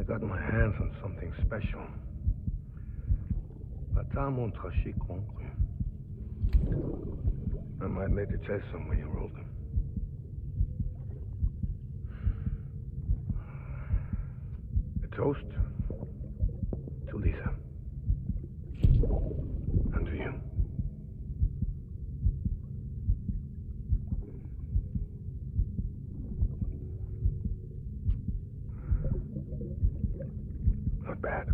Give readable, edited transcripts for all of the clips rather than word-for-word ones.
got my hands on something special. Papa mon tracé concru. I might make a test somewhere you're older. A toast to Lisa. And to you. Not bad.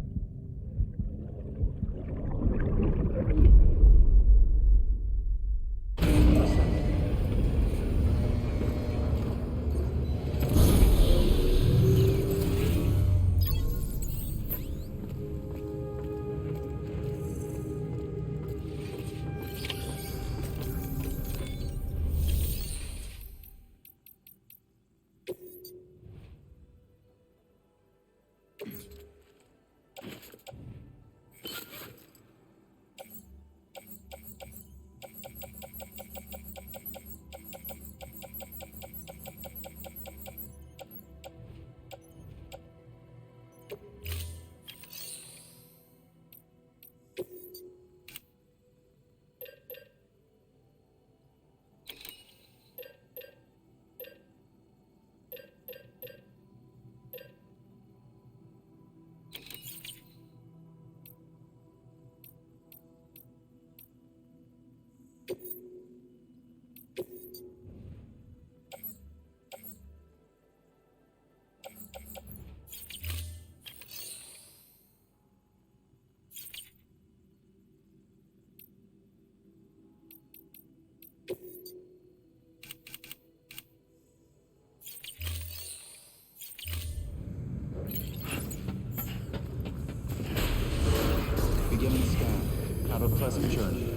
Beginning scan. Have a pleasant journey.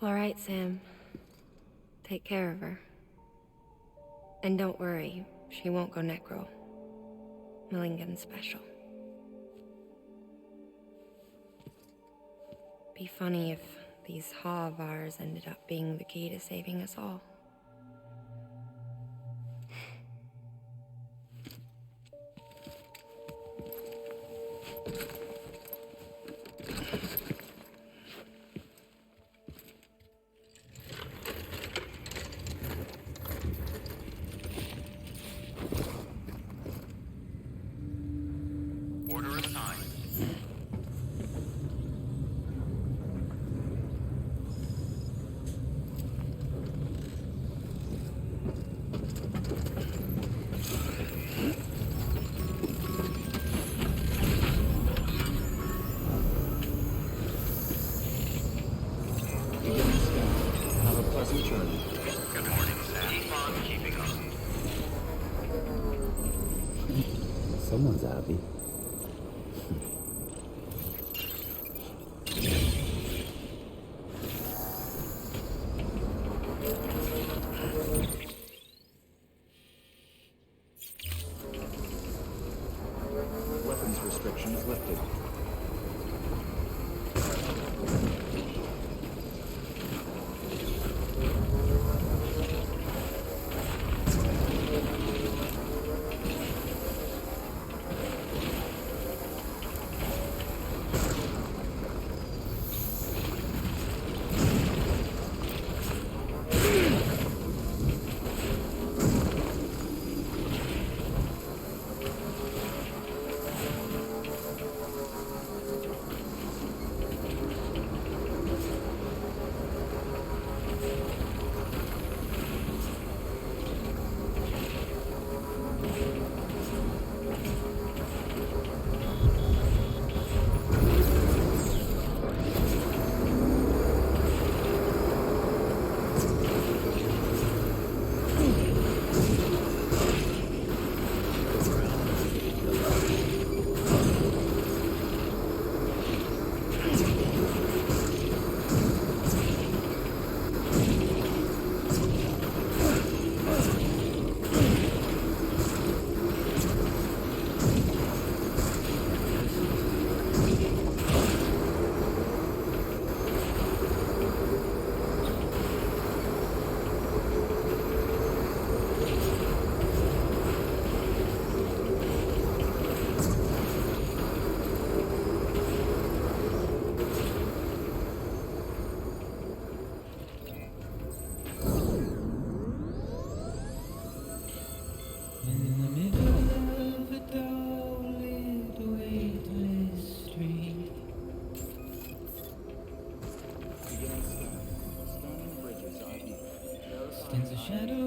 All right, Sam. Take care of her. And don't worry, she won't go necro. Millingan's special. Be funny if these Ha of ours ended up being the key to saving us all. Order assigned. Beginning scan. Have a pleasant journey. Good morning, Sam. Keep on keeping on. Someone's happy. Weapons restrictions lifted. Beginning scan. Scanning bridges ID. Stands a shadow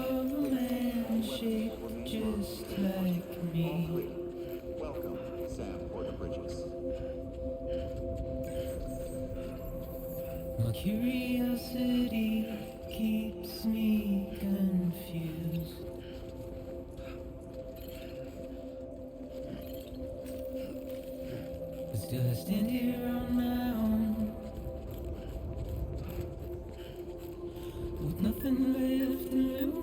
of a man shaped just like me. Welcome, Sam Porter Bridges. My curiosity keeps me confused. But still I stand here on my own, with nothing left to lose.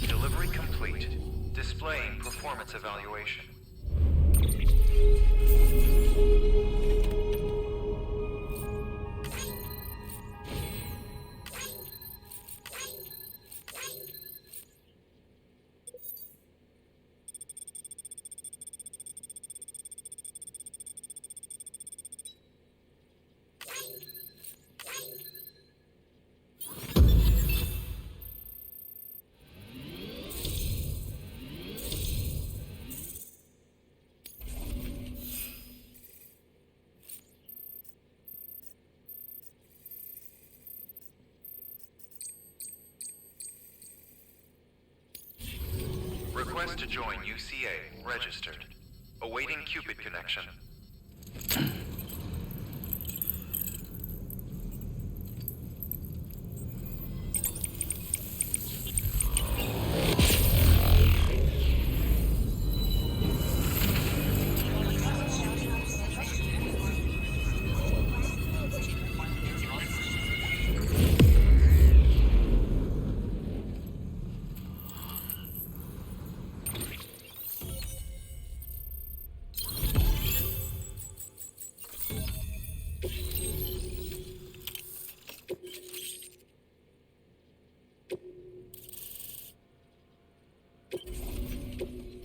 Delivery complete. Displaying performance evaluation. Request to join UCA. Registered. Awaiting Cupid connection.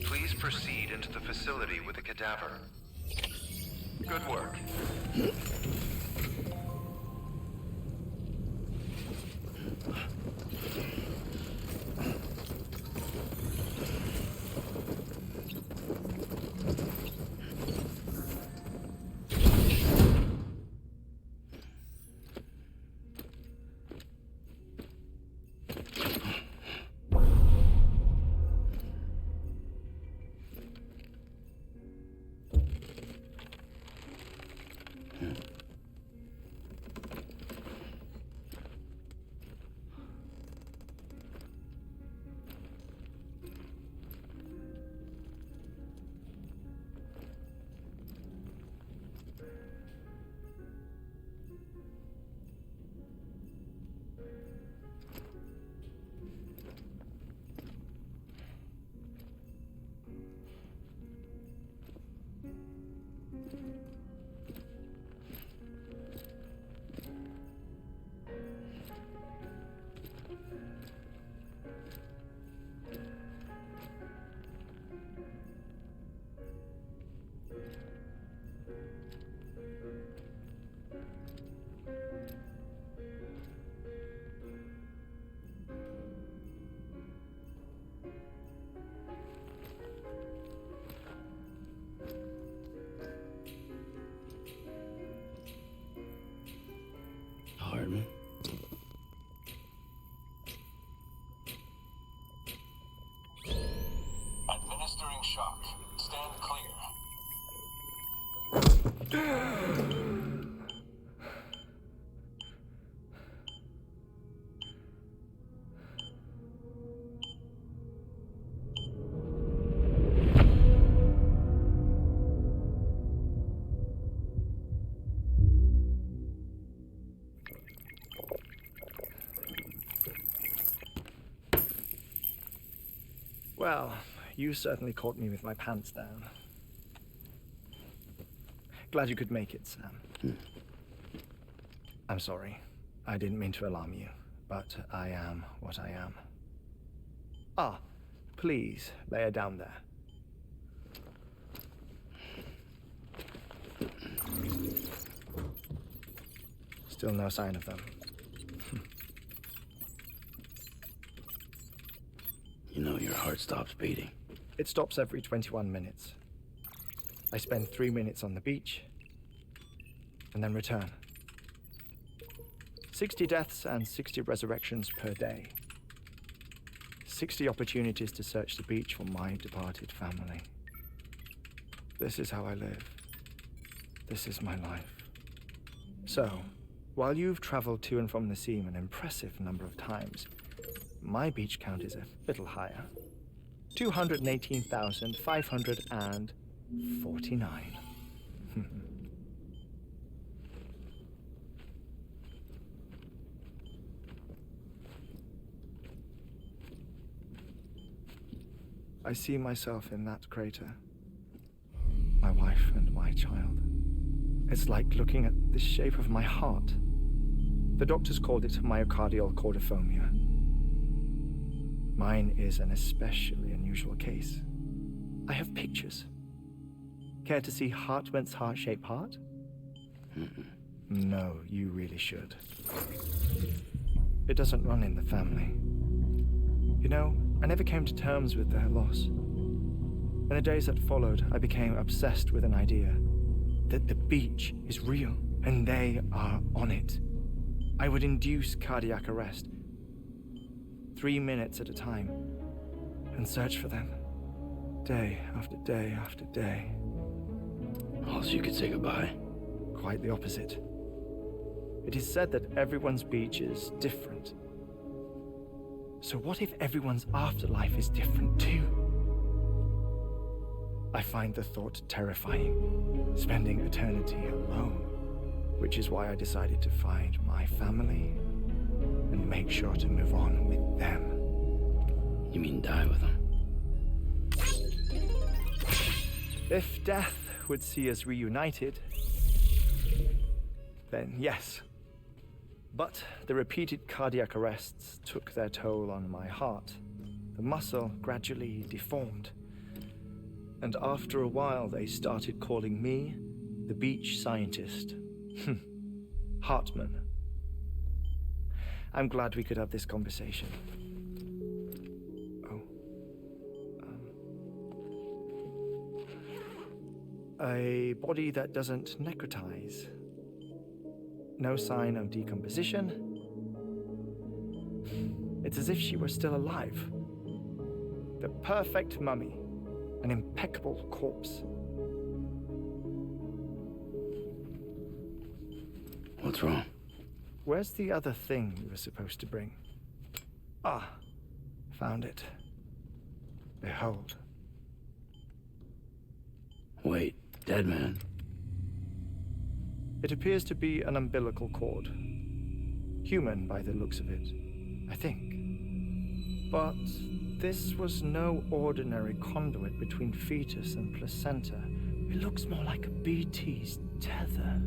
Please proceed into the facility with the cadaver. Good work. Hardman. Administering shock. Stand clear. Well, you certainly caught me with my pants down. Glad you could make it, Sam. I'm sorry. I didn't mean to alarm you, but I am what I am. Ah, please lay her down there. Still no sign of them. You know your heart stops beating. It stops every 21 minutes. I spend 3 minutes on the beach, and then return. 60 deaths and 60 resurrections per day. 60 opportunities to search the beach for my departed family. This is how I live. This is my life. So, while you've traveled to and from the seam an impressive number of times, my beach count is a little higher. 218,549. I see myself in that crater. My wife and my child. It's like looking at the shape of my heart. The doctors called it myocardial cordiformia. Mine is an especially unusual case. I have pictures. Care to see Hartman's heart-shaped heart? No, you really should. It doesn't run in the family. You know, I never came to terms with their loss. In the days that followed, I became obsessed with an idea that the beach is real and they are on it. I would induce cardiac arrest, 3 minutes at a time, and search for them. Day after day after day. All so you could say goodbye. Quite the opposite. It is said that everyone's beach is different. So what if everyone's afterlife is different too? I find the thought terrifying, spending eternity alone, which is why I decided to find my family and make sure to move on with them. You mean die with them? If death would see us reunited, then yes. But the repeated cardiac arrests took their toll on my heart. The muscle gradually deformed. And after a while, they started calling me the beach scientist. Hartman. I'm glad we could have this conversation. A body that doesn't necrotize. No sign of decomposition. It's as if she were still alive. The perfect mummy. An impeccable corpse. What's wrong? Where's the other thing you were supposed to bring? Ah, found it. Behold. Wait, dead man. It appears to be an umbilical cord. Human by the looks of it, I think. But this was no ordinary conduit between fetus and placenta. It looks more like a BT's tether.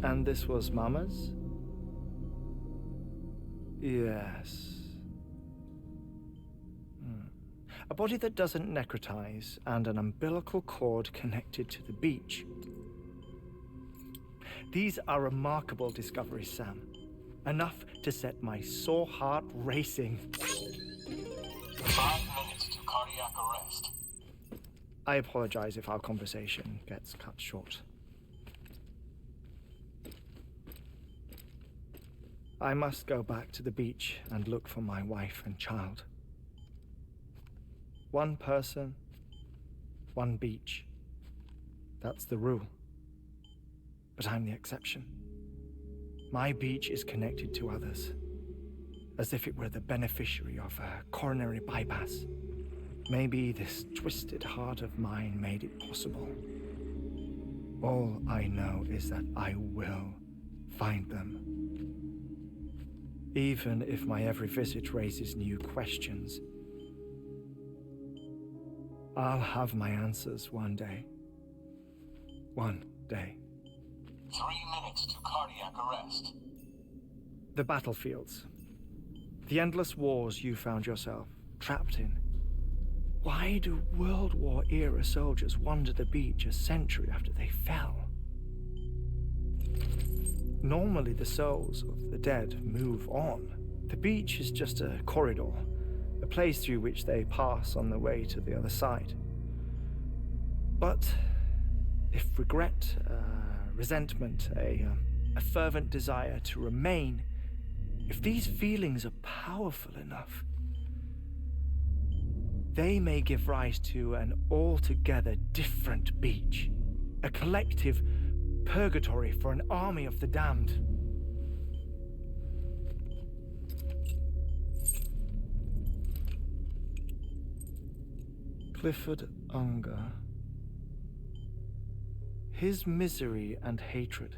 And this was Mama's? Yes. A body that doesn't necrotize and an umbilical cord connected to the beach. These are remarkable discoveries, Sam. Enough to set my sore heart racing. 5 minutes to cardiac arrest. I apologize if our conversation gets cut short. I must go back to the beach and look for my wife and child. One person, one beach. That's the rule. But I'm the exception. My beach is connected to others, as if it were the beneficiary of a coronary bypass. Maybe this twisted heart of mine made it possible. All I know is that I will find them. Even if my every visit raises new questions, I'll have my answers one day. One day. 3 minutes to cardiac arrest. The battlefields. The endless wars you found yourself trapped in. Why do World War era soldiers wander the beach a century after they fell? Normally the souls of the dead move on. The beach is just a corridor, a place through which they pass on the way to the other side. But if regret, resentment, a fervent desire to remain, if these feelings are powerful enough, they may give rise to an altogether different beach, a collective purgatory for an army of the damned. Clifford Unger. His misery and hatred,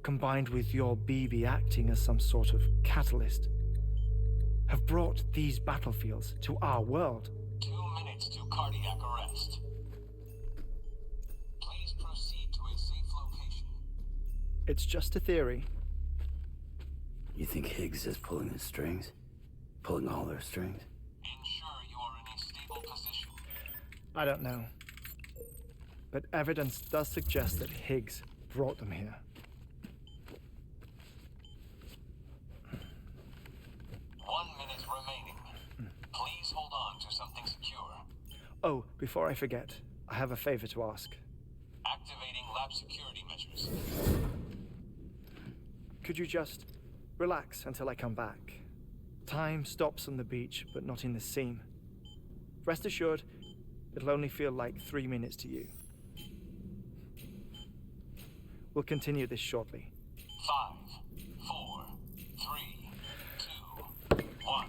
combined with your BB acting as some sort of catalyst, have brought these battlefields to our world. 2 minutes to cardiac arrest. Please proceed to a safe location. It's just a theory. You think Higgs is pulling the strings? Pulling all their strings? Ensure you are in a stable position. I don't know. But evidence does suggest that Higgs brought them here. 1 minute remaining. Please hold on to something secure. Oh, before I forget, I have a favor to ask. Activating lab security measures. Could you just relax until I come back? Time stops on the beach, but not in the scene. Rest assured, it'll only feel like 3 minutes to you. We'll continue this shortly. 5, 4, 3, 2, 1.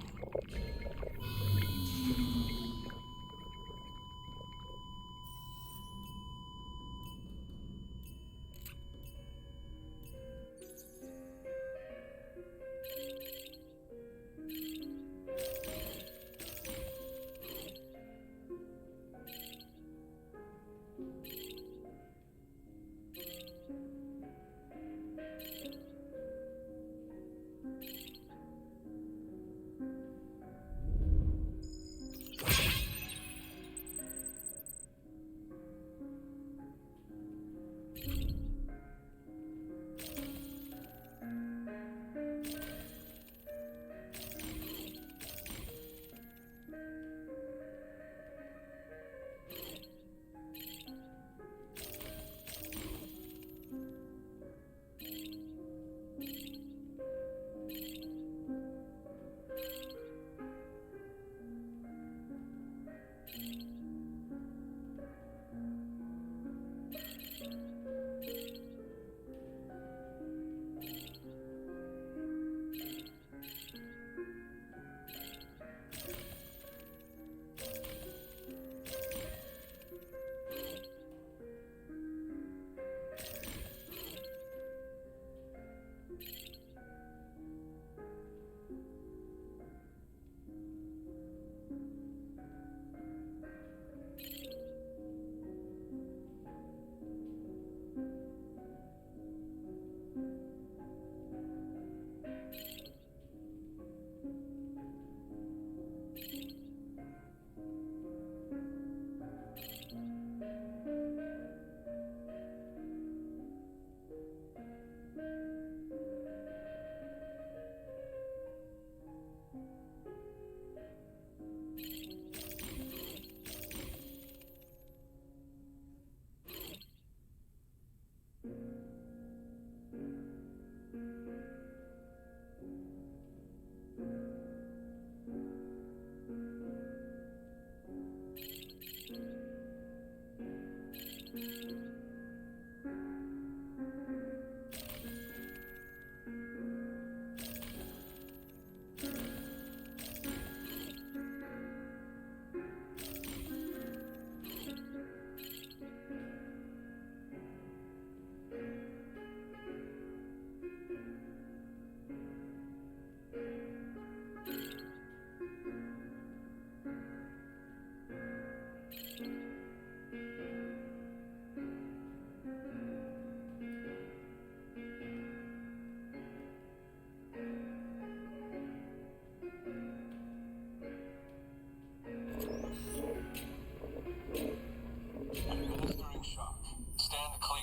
Administering shock. Stand clear.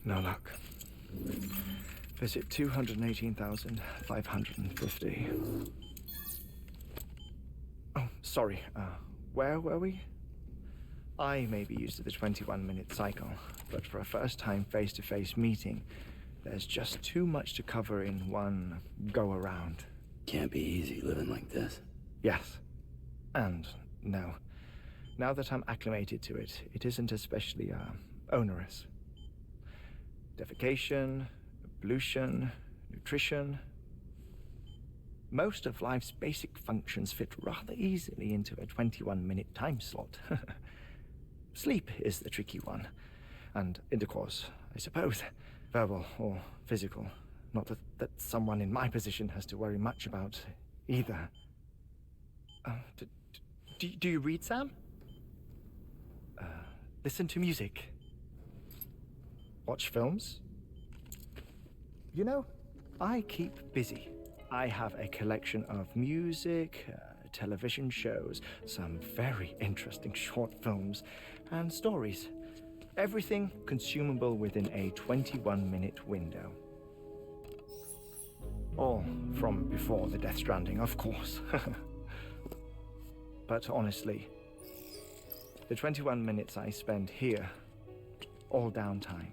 No luck. Visit 218,550. Oh, sorry. Where were we? I may be used to the 21-minute cycle, but for a first-time face-to-face meeting, there's just too much to cover in one go-around. Can't be easy living like this. Yes. And no. Now that I'm acclimated to it, it isn't especially, onerous. Defecation, ablution, nutrition. Most of life's basic functions fit rather easily into a 21-minute time slot. Sleep is the tricky one. And intercourse, I suppose. Verbal or physical. Not that someone in my position has to worry much about either. Do you read, Sam? Listen to music. Watch films. You know, I keep busy. I have a collection of music, television shows, some very interesting short films, and stories. Everything consumable within a 21-minute window. All from before the Death Stranding, of course. But honestly, The 21 minutes I spend here, all downtime,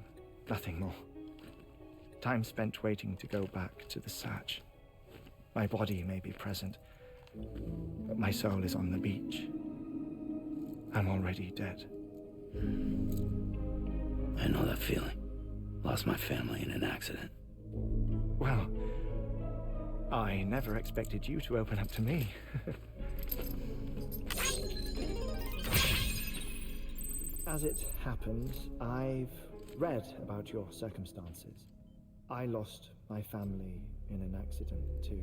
nothing more. Time spent waiting to go back to the search. My body may be present, but my soul is on the beach. I'm already dead. I know that feeling. Lost my family in an accident. Well, I never expected you to open up to me. As it happens, I've read about your circumstances. I lost my family in an accident too.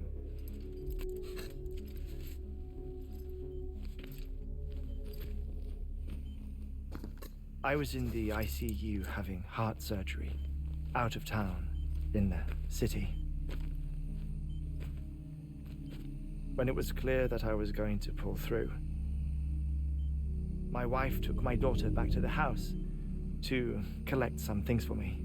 I was in the ICU having heart surgery, out of town, in the city. When it was clear that I was going to pull through, my wife took my daughter back to the house to collect some things for me.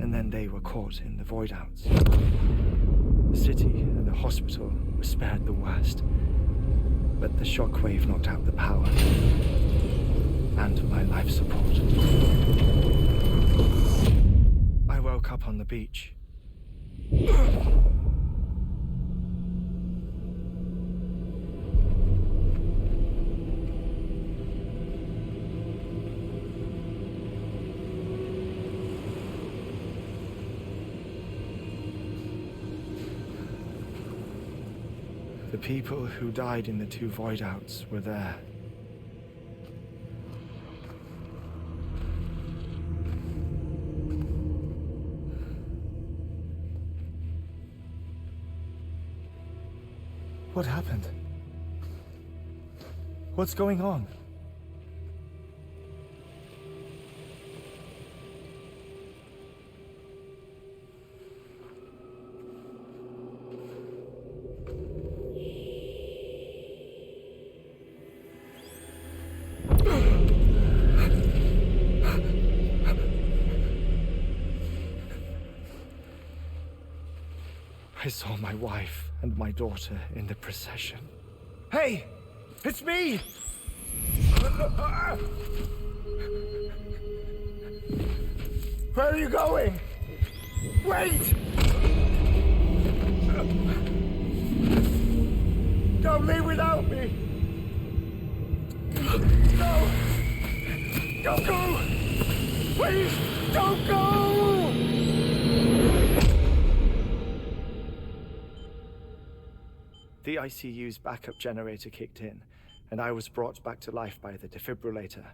And then they were caught in the void outs. The city and the hospital were spared the worst, but the shockwave knocked out the power and my life support. I woke up on the beach. The people who died in the 2 void outs were there. What happened? What's going on? I saw my wife and my daughter in the procession. Hey! It's me! Where are you going? Wait! Don't leave without me! No! Don't go! Please, don't go! The ICU's backup generator kicked in, and I was brought back to life by the defibrillator.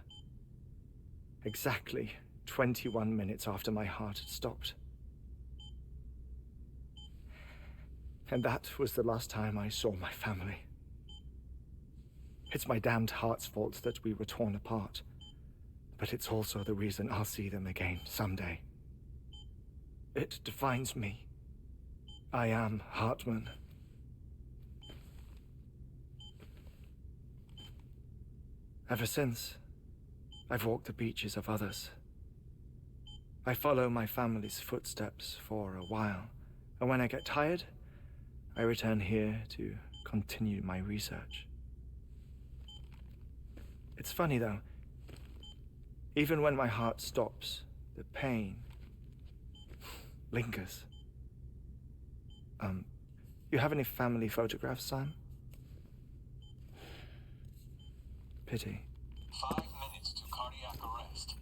Exactly 21 minutes after my heart had stopped. And that was the last time I saw my family. It's my damned heart's fault that we were torn apart, but it's also the reason I'll see them again someday. It defines me. I am Hartman. Ever since, I've walked the beaches of others. I follow my family's footsteps for a while, and when I get tired, I return here to continue my research. It's funny though, even when my heart stops, the pain lingers. You have any family photographs, Sam? Pity. 5 minutes to cardiac arrest.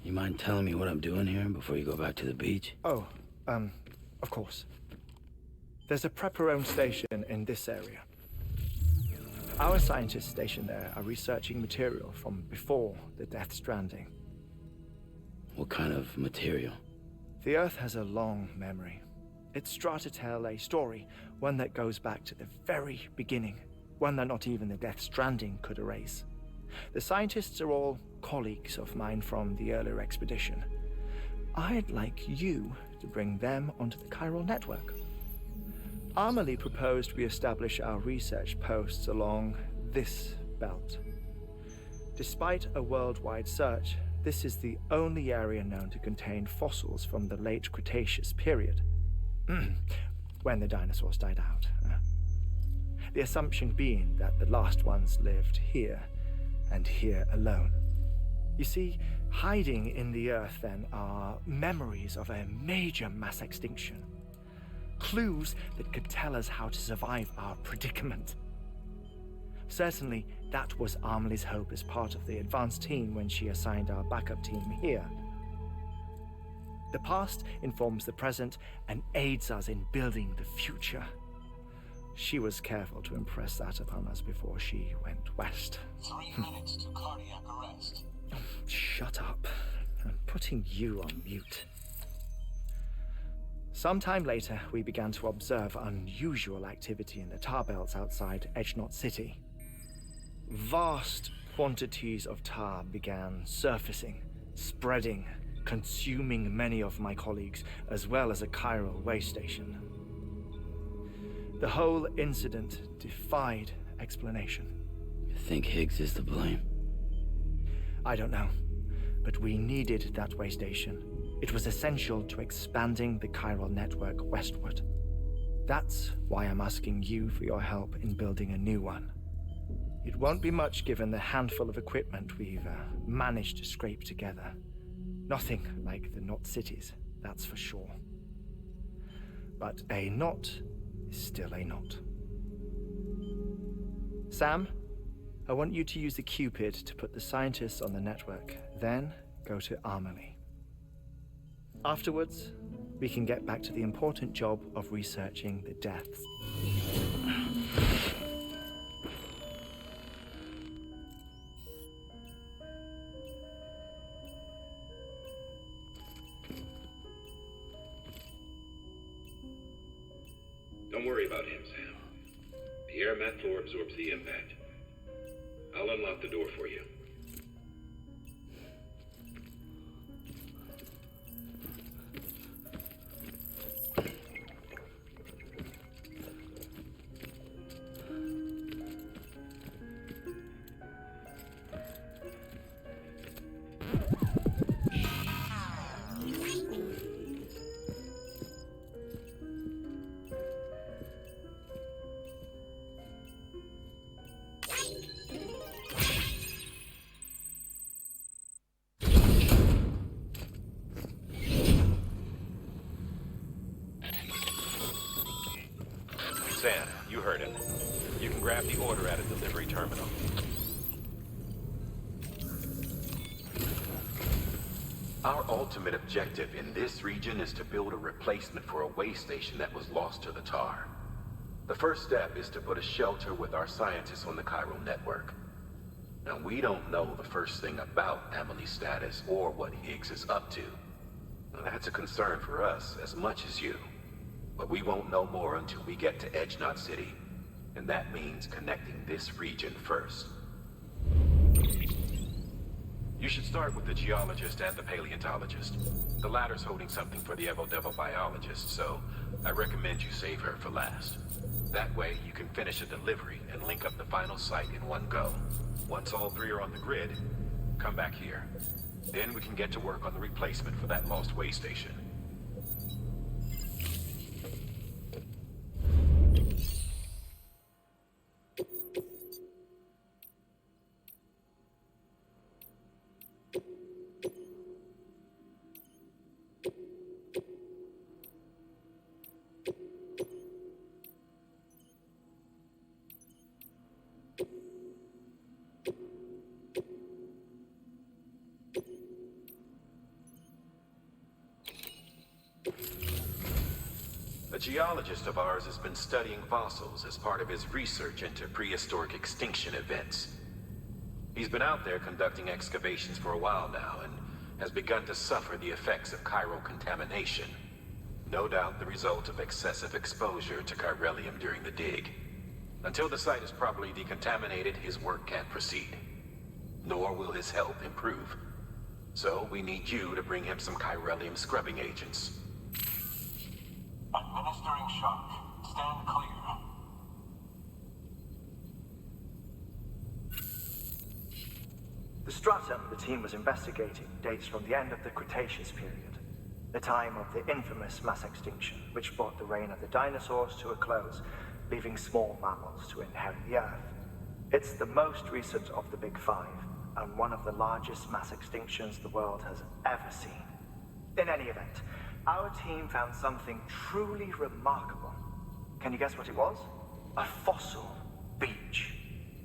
You mind telling me what I'm doing here before you go back to the beach? Oh, of course. There's a prepper-owned station in this area. Our scientists stationed there are researching material from before the Death Stranding. What kind of material? The Earth has a long memory. It's trying to tell a story, one that goes back to the very beginning, one that not even the Death Stranding could erase. The scientists are all colleagues of mine from the earlier expedition. I'd like you to bring them onto the chiral network. Amelie proposed we establish our research posts along this belt. Despite a worldwide search, this is the only area known to contain fossils from the late Cretaceous period, when the dinosaurs died out. the assumption being that the last ones lived here, and here alone. You see, hiding in the earth then are memories of a major mass extinction. Clues that could tell us how to survive our predicament. Certainly, that was Amelie's hope as part of the advanced team when she assigned our backup team here. The past informs the present and aids us in building the future. She was careful to impress that upon us before she went west. 3 minutes to cardiac arrest. Shut up. I'm putting you on mute. Sometime later, we began to observe unusual activity in the tar belts outside Edgenot City. Vast quantities of tar began surfacing, spreading, consuming many of my colleagues, as well as a chiral way station. The whole incident defied explanation. You think Higgs is to blame? I don't know, but we needed that way station. It was essential to expanding the chiral network westward. That's why I'm asking you for your help in building a new one. It won't be much given the handful of equipment we've managed to scrape together. Nothing like the knot cities, that's for sure. But a knot is still a knot. Sam, I want you to use the Cupid to put the scientists on the network, then go to Amelie. Afterwards, we can get back to the important job of researching the deaths. Don't worry about him, Sam. The air mat floor absorbs the impact. I'll unlock the door for you. Sam, you heard him. You can grab the order at a delivery terminal. Our ultimate objective in this region is to build a replacement for a way station that was lost to the tar. The first step is to put a shelter with our scientists on the chiral network. Now, we don't know the first thing about Amelie's status or what Higgs is up to. Now, that's a concern for us as much as you. But we won't know more until we get to Edgenot City. And that means connecting this region first. You should start with the geologist and the paleontologist. The latter's holding something for the Evo-Devo biologist, so I recommend you save her for last. That way, you can finish a delivery and link up the final site in one go. Once all three are on the grid, come back here. Then we can get to work on the replacement for that lost way station. A geologist of ours has been studying fossils as part of his research into prehistoric extinction events. He's been out there conducting excavations for a while now and has begun to suffer the effects of chiral contamination. No doubt the result of excessive exposure to chiralium during the dig. Until the site is properly decontaminated, his work can't proceed. Nor will his health improve. So we need you to bring him some chiralium scrubbing agents. Administering shock. Stand clear. The stratum the team was investigating dates from the end of the Cretaceous period, the time of the infamous mass extinction, which brought the reign of the dinosaurs to a close, leaving small mammals to inherit the Earth. It's the most recent of the Big Five, and one of the largest mass extinctions the world has ever seen. In any event, our team found something truly remarkable. Can you guess what it was? A fossil beach.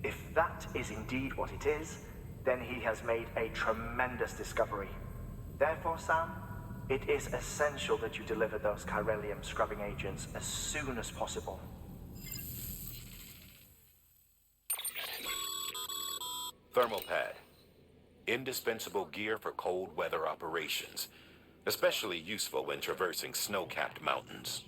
If that is indeed what it is, then he has made a tremendous discovery. Therefore, Sam, it is essential that you deliver those chiralium scrubbing agents as soon as possible. Thermal pad. Indispensable gear for cold weather operations. Especially useful when traversing snow-capped mountains.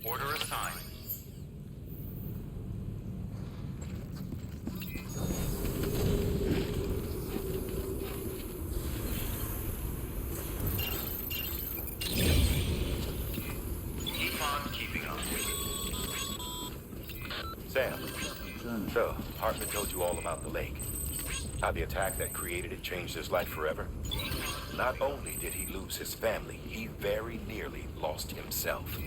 Order assigned. Keep on keeping up. Sam, so Hartman told you all about the lake. How the attack that created it changed his life forever? Not only did he lose his family, he very nearly lost himself.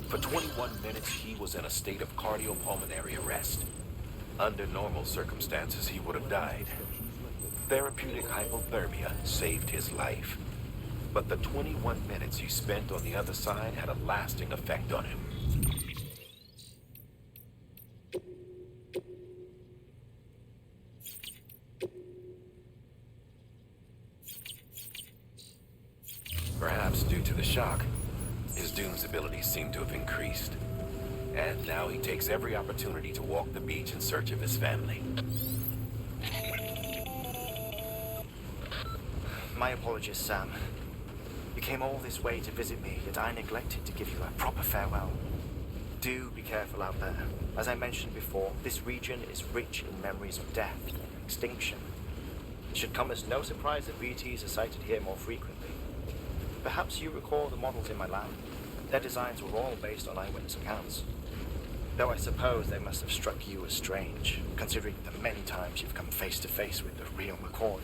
For 21 minutes, he was in a state of cardiopulmonary arrest. Under normal circumstances, he would have died. Therapeutic hypothermia saved his life. But the 21 minutes he spent on the other side had a lasting effect on him. Perhaps due to the shock, his Doom's abilities seem to have increased. And now he takes every opportunity to walk the beach in search of his family. My apologies, Sam. You came all this way to visit me, yet I neglected to give you a proper farewell. Do be careful out there. As I mentioned before, this region is rich in memories of death and extinction. It should come as no surprise that VTs are sighted here more frequently. Perhaps you recall the models in my lab? Their designs were all based on eyewitness accounts. Though I suppose they must have struck you as strange, considering the many times you've come face to face with the real McCoy.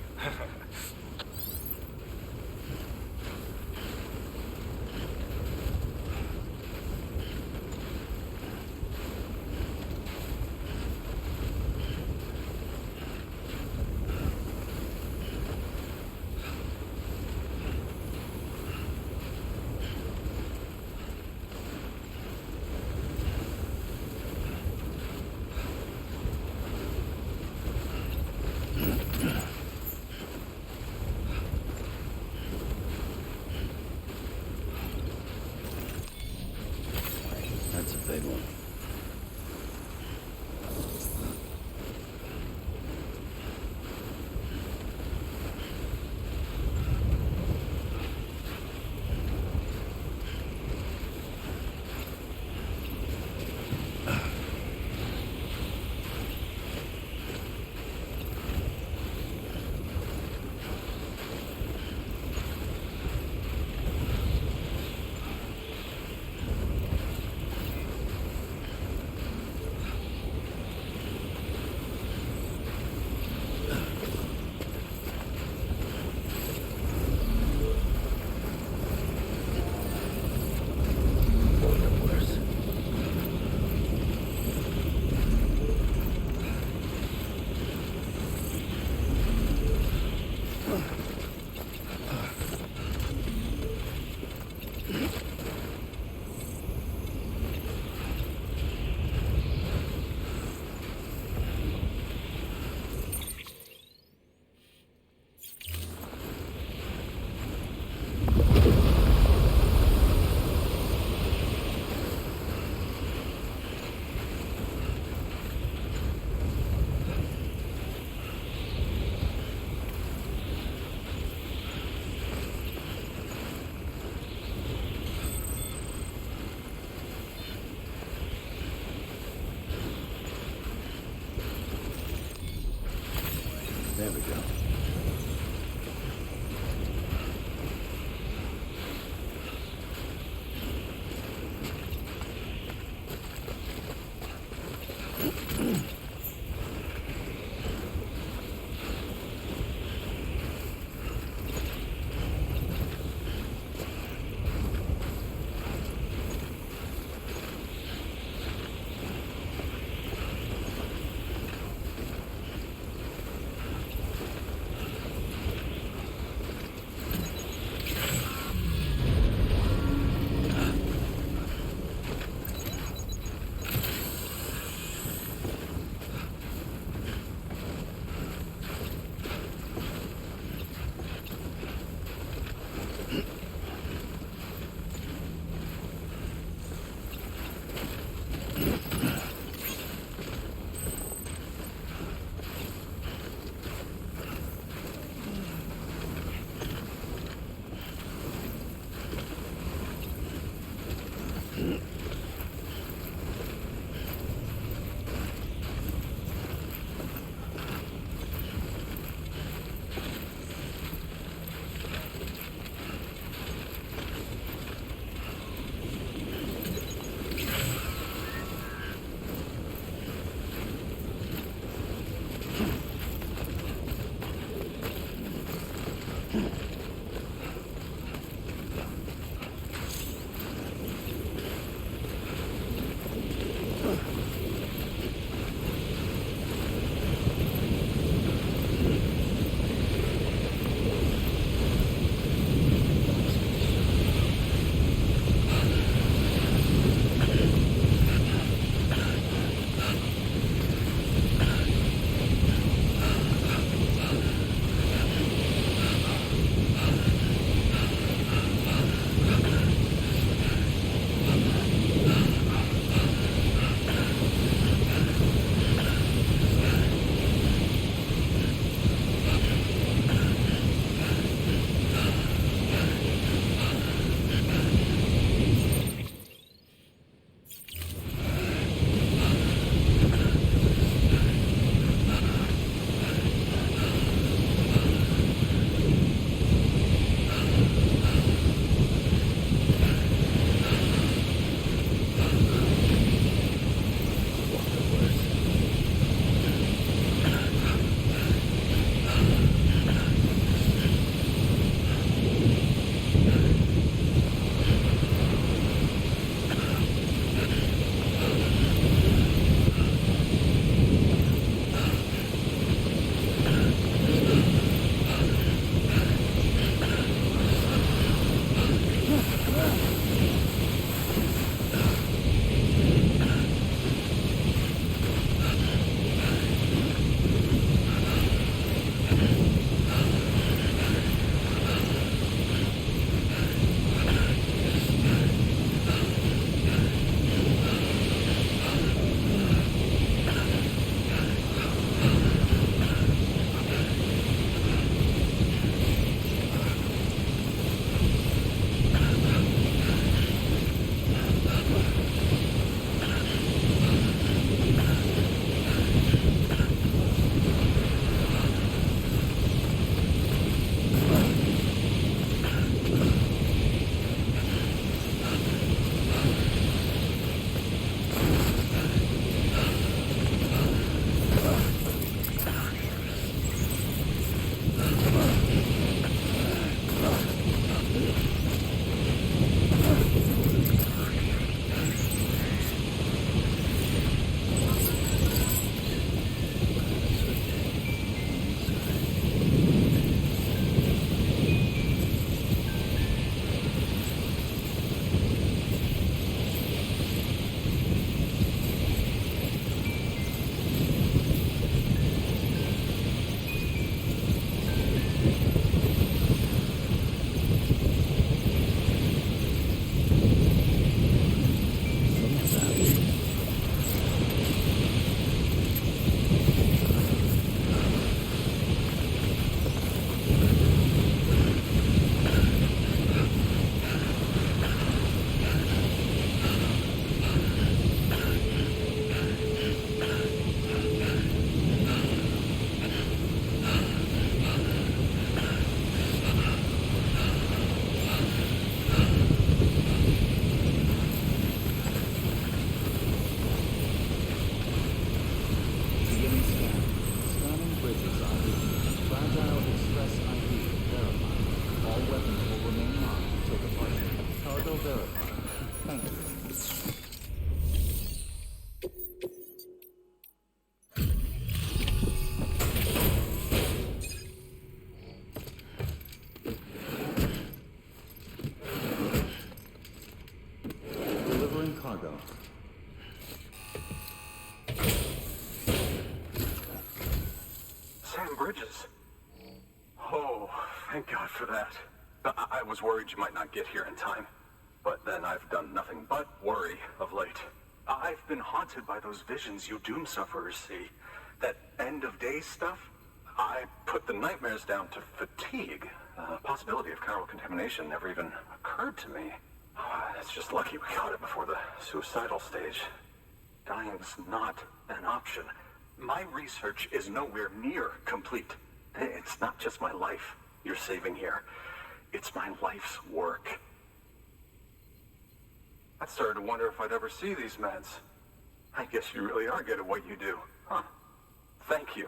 There we go. Child Express ID verified. All weapons will remain on until departure. Cargo verified. Thank you. Delivering cargo. Sam Bridges. Oh, thank God for that. I was worried you might not get here in time. But then I've done nothing but worry of late. I've been haunted by those visions you doom sufferers see. That end of days stuff. I put the nightmares down to fatigue. The possibility of chiral contamination never even occurred to me. It's just lucky we caught it before the suicidal stage. Dying's not an option. My research is nowhere near complete. It's not just my life you're saving here. It's my life's work. I started to wonder if I'd ever see these meds. I guess you really are good at what you do, huh? Thank you.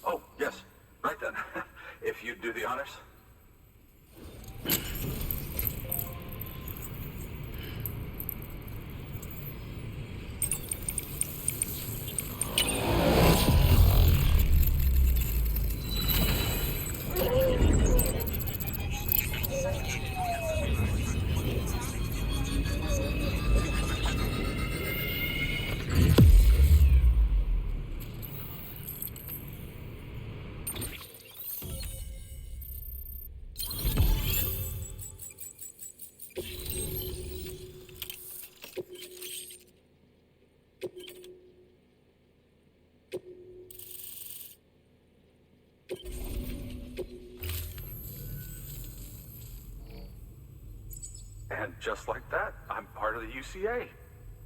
Oh, yes. Right then. If you'd do the honors. And just like that, I'm part of the UCA,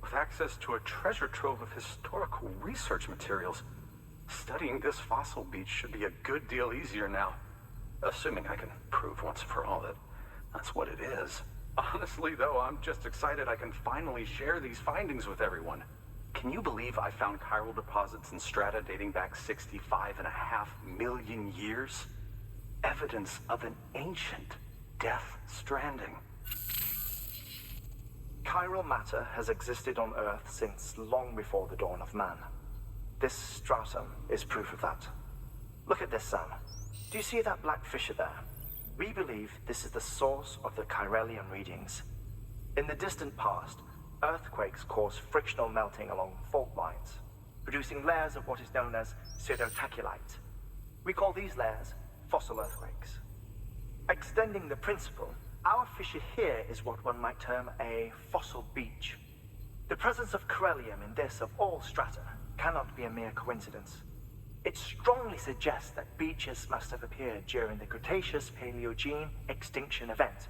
with access to a treasure trove of historical research materials. Studying this fossil beach should be a good deal easier now, assuming I can prove once for all that that's what it is. Honestly, though, I'm just excited I can finally share these findings with everyone. Can you believe I found chiral deposits in strata dating back 65.5 million years? Evidence of an ancient death stranding. Chiral matter has existed on Earth since long before the dawn of man. This stratum is proof of that. Look at this, Sam. Do you see that black fissure there? We believe this is the source of the chiralium readings. In the distant past, earthquakes cause frictional melting along fault lines, producing layers of what is known as pseudotaculite. We call these layers fossil earthquakes. Extending the principle, our fissure here is what one might term a fossil beach. The presence of chiralium in this of all strata cannot be a mere coincidence. It strongly suggests that beaches must have appeared during the Cretaceous-Paleogene extinction event.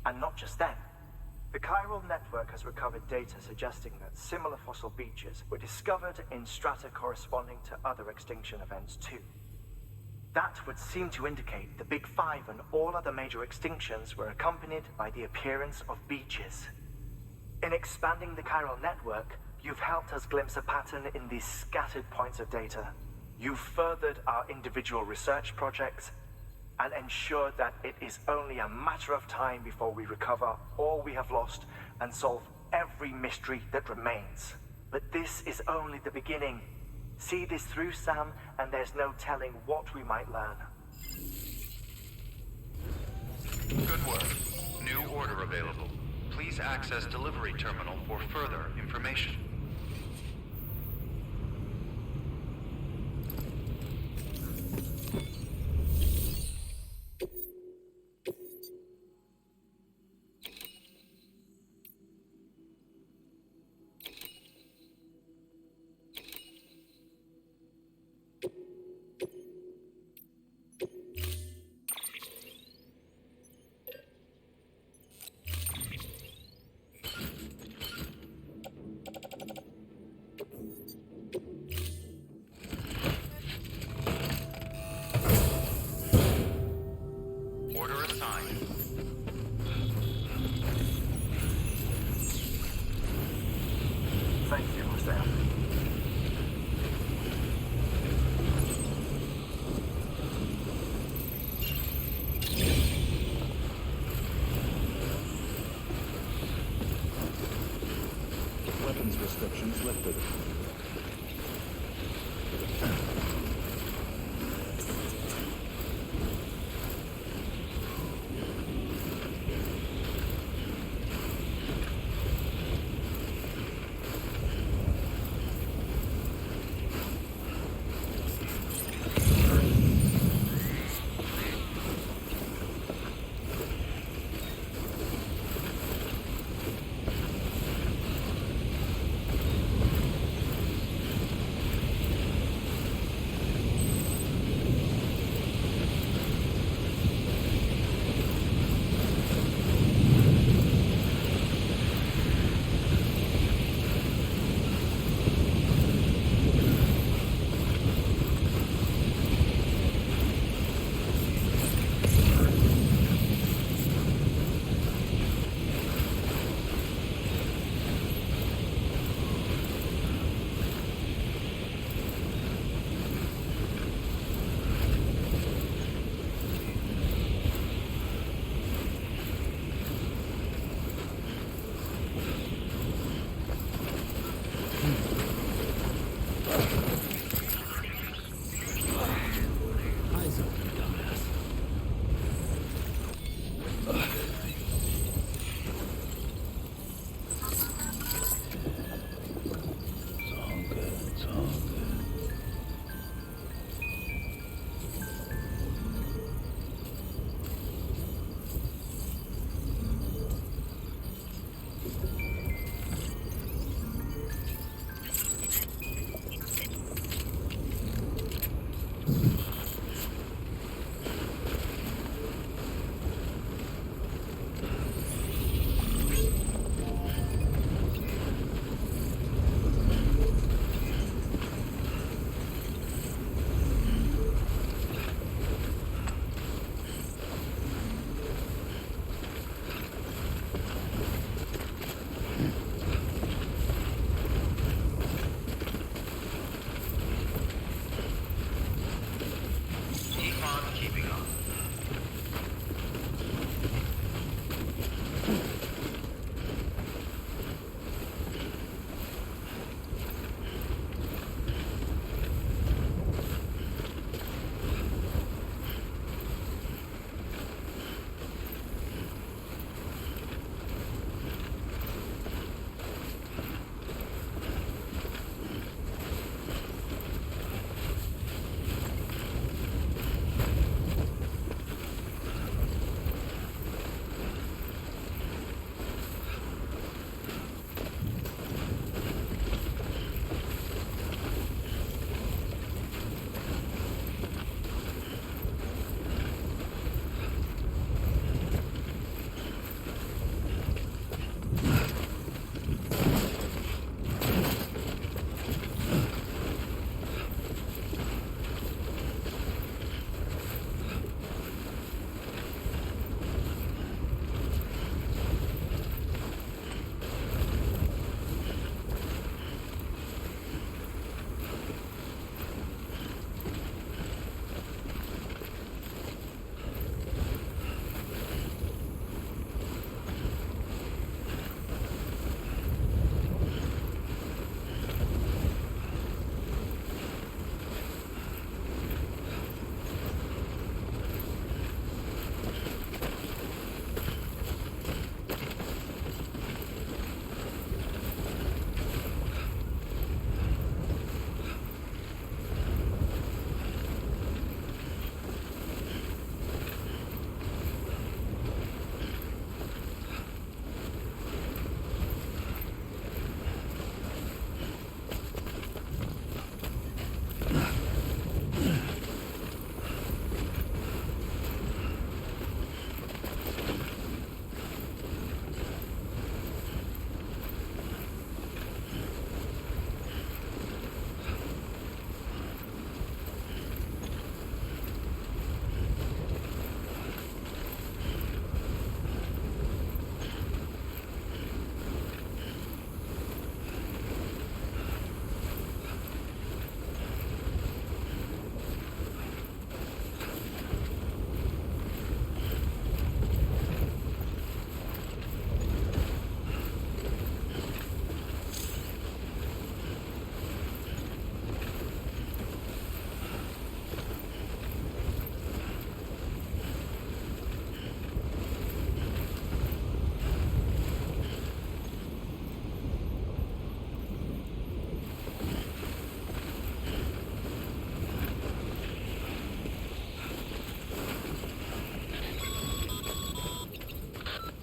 And not just then. The chiral network has recovered data suggesting that similar fossil beaches were discovered in strata corresponding to other extinction events too. That would seem to indicate the Big Five and all other major extinctions were accompanied by the appearance of beaches. In expanding the chiral network, you've helped us glimpse a pattern in these scattered points of data. You've furthered our individual research projects and ensured that it is only a matter of time before we recover all we have lost and solve every mystery that remains. But this is only the beginning. See this through, Sam, and there's no telling what we might learn. Good work. New order available. Please access delivery terminal for further information. Order assigned. Thank you, Sam. Weapons restrictions lifted.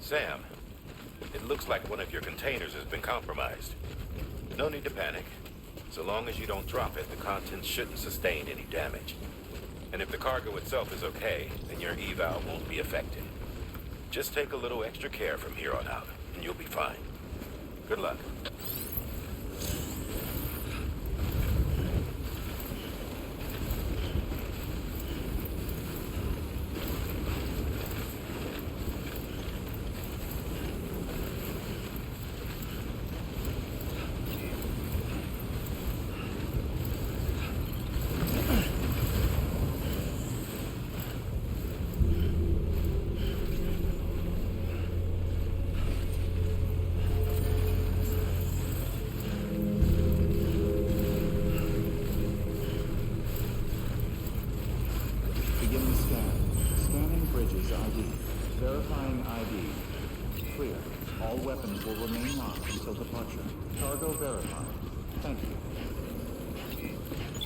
Sam, it looks like one of your containers has been compromised. No need to panic. So long as you don't drop it, the contents shouldn't sustain any damage. And if the cargo itself is okay, then your eval won't be affected. Just take a little extra care from here on out, and you'll be fine. Good luck. Beginning scan. Scanning bridges ID. Verifying ID. Clear. All weapons will remain locked until departure. Cargo verified. Thank you.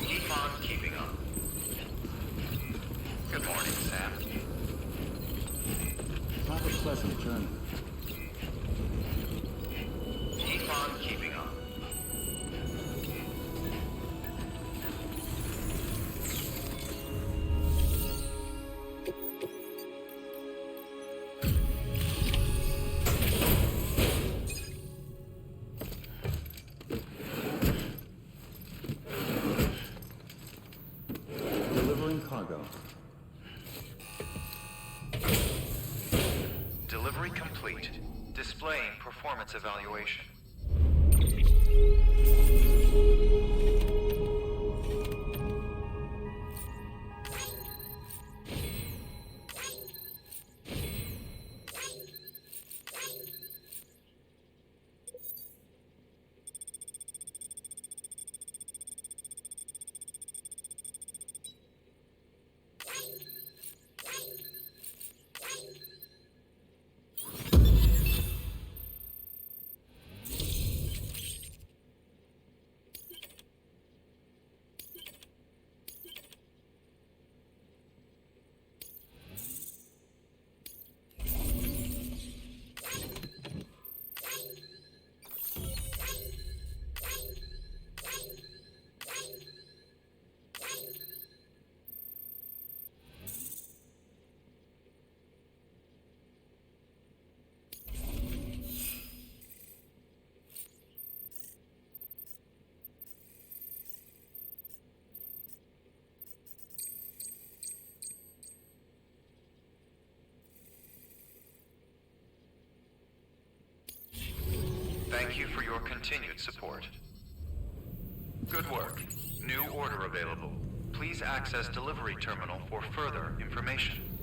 Keep on keeping on. Good morning, Sam. Have a pleasant journey. Keep on keeping on. Delivering cargo. Delivery complete. Displaying performance evaluation. Thank you for your continued support. Good work. New order available. Please access delivery terminal for further information.